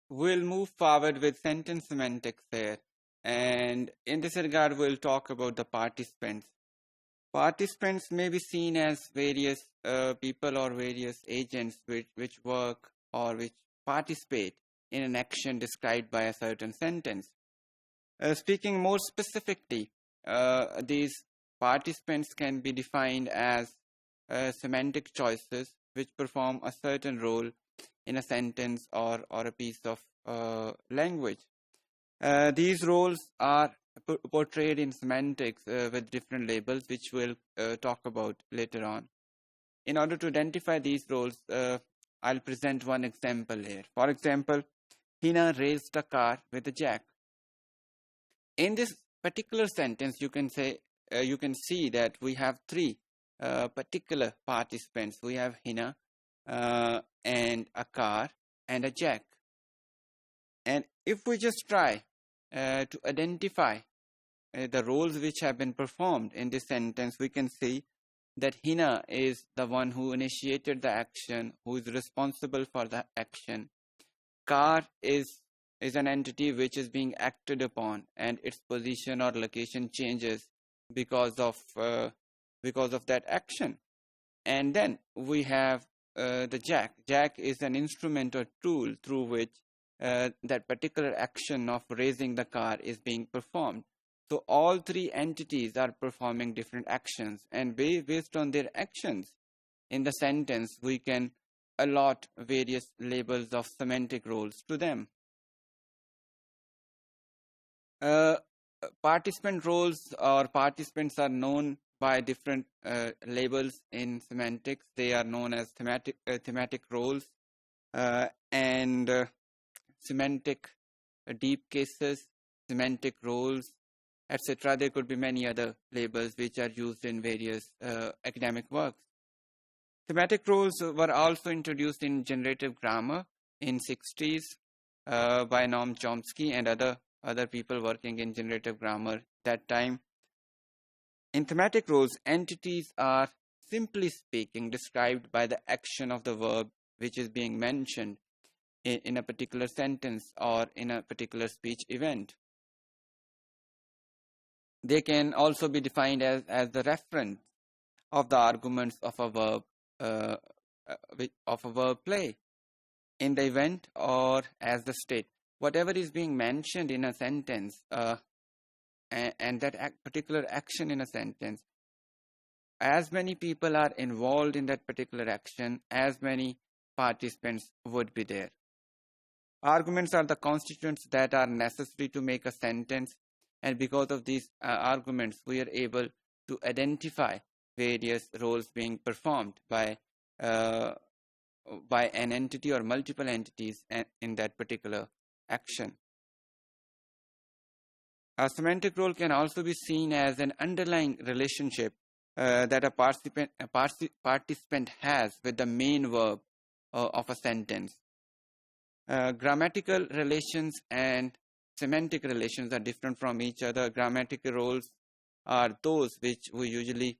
we'll move forward with sentence semantics here. And in this regard, we'll talk about the participants. Participants may be seen as various people or various agents which work or which participate in an action described by a certain sentence. Speaking more specifically, these participants can be defined as semantic choices which perform a certain role in a sentence or a piece of language. These roles are portrayed in semantics with different labels, which we'll talk about later on. In order to identify these roles, I'll present one example here. For example, Hina raised a car with a jack. In this particular sentence, you can see that we have three particular participants. We have Hina and a car and a jack. And if we just try to identify the roles which have been performed in this sentence, we can see that Hina is the one who initiated the action, who is responsible for the action. Car is an entity which is being acted upon, and its position or location changes because of that action. And then we have the jack. Jack is an instrument or tool through which that particular action of raising the car is being performed. So all three entities are performing different actions, and based on their actions in the sentence, we can allot various labels of semantic roles to them. Participant roles or participants are known by different labels in semantics. They are known as thematic roles and semantic deep cases, semantic roles, etc. There could be many other labels which are used in various academic works. Thematic roles were also introduced in generative grammar in 60s by Noam Chomsky and other people working in generative grammar that time. In thematic roles, entities are, simply speaking, described by the action of the verb which is being mentioned in a particular sentence or in a particular speech event. They can also be defined as the reference of the arguments of a verb play in the event or as the state. Whatever is being mentioned in a sentence and that particular action in a sentence, as many people are involved in that particular action, as many participants would be there. Arguments are the constituents that are necessary to make a sentence, and because of these arguments, we are able to identify various roles being performed by an entity or multiple entities in that particular action. A semantic role can also be seen as an underlying relationship that a participant has with the main verb of a sentence. Grammatical relations and semantic relations are different from each other. Grammatical roles are those which we usually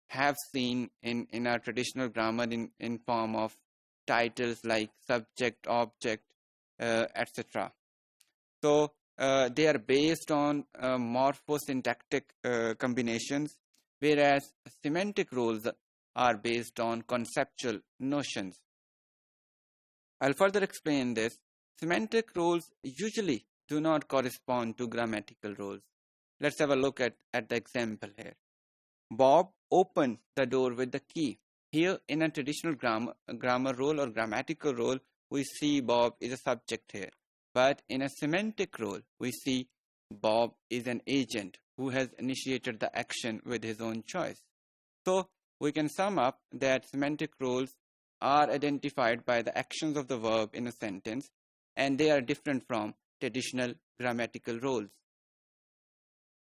have seen in our traditional grammar in form of titles like subject, object, etc. So they are based on morphosyntactic combinations, whereas semantic roles are based on conceptual notions. I'll further explain this. Semantic roles usually do not correspond to grammatical roles. Let's have a look at the example here. Bob opened the door with the key. Here in a traditional grammar role or grammatical role, we see Bob is a subject here. But in a semantic role, we see Bob is an agent who has initiated the action with his own choice. So we can sum up that semantic roles are identified by the actions of the verb in a sentence, and they are different from traditional grammatical roles.